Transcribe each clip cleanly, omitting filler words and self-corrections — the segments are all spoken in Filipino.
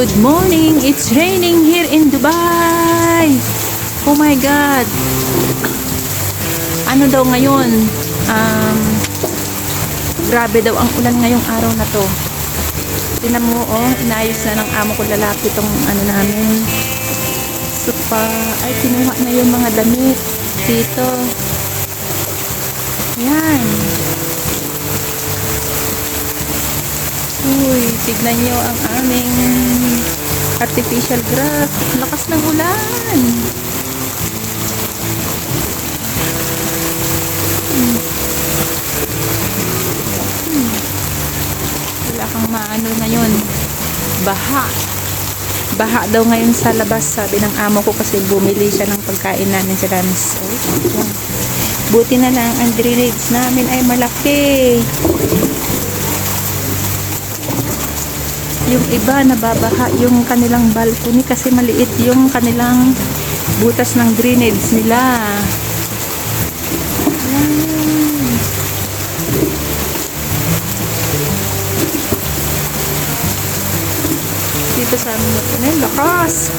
Good morning! It's raining here in Dubai! Oh my God! Ano daw ngayon? Grabe daw ang ulan ngayong araw na to. Tingnan mo, oh, inayos na ng amo ko lalaki tong ano namin. Sopa. Ay, kinuha na yung mga damit dito. Yan. Uy, tignan nyo ang aming artificial grass. Lakas ng ulan. Wala kang maano ngayon. Baha. Baha daw ngayon sa labas, sabi ng amo ko, kasi bumili siya ng pagkain namin sa Danis. Oh, buti na lang ang drainage namin ay malaki. Yung iba nababaha yung kanilang balcony kasi maliit yung kanilang butas ng drainage nila. Dito sa amin lakas.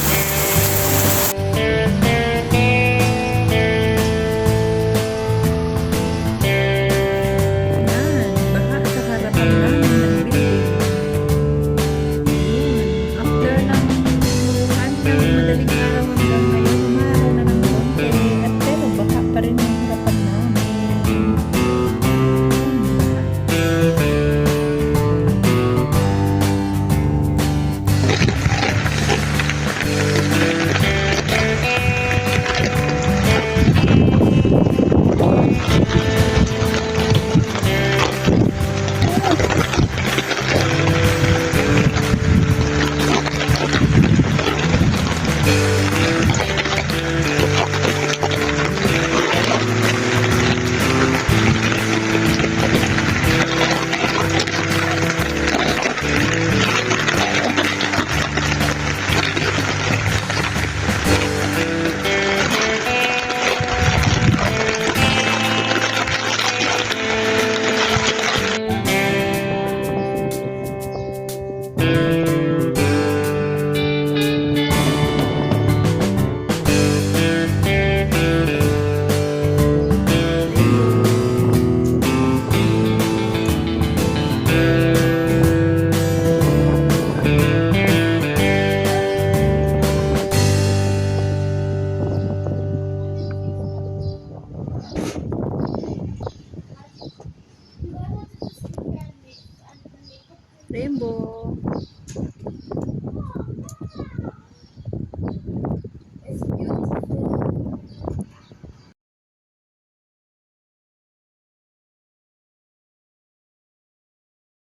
Rainbow.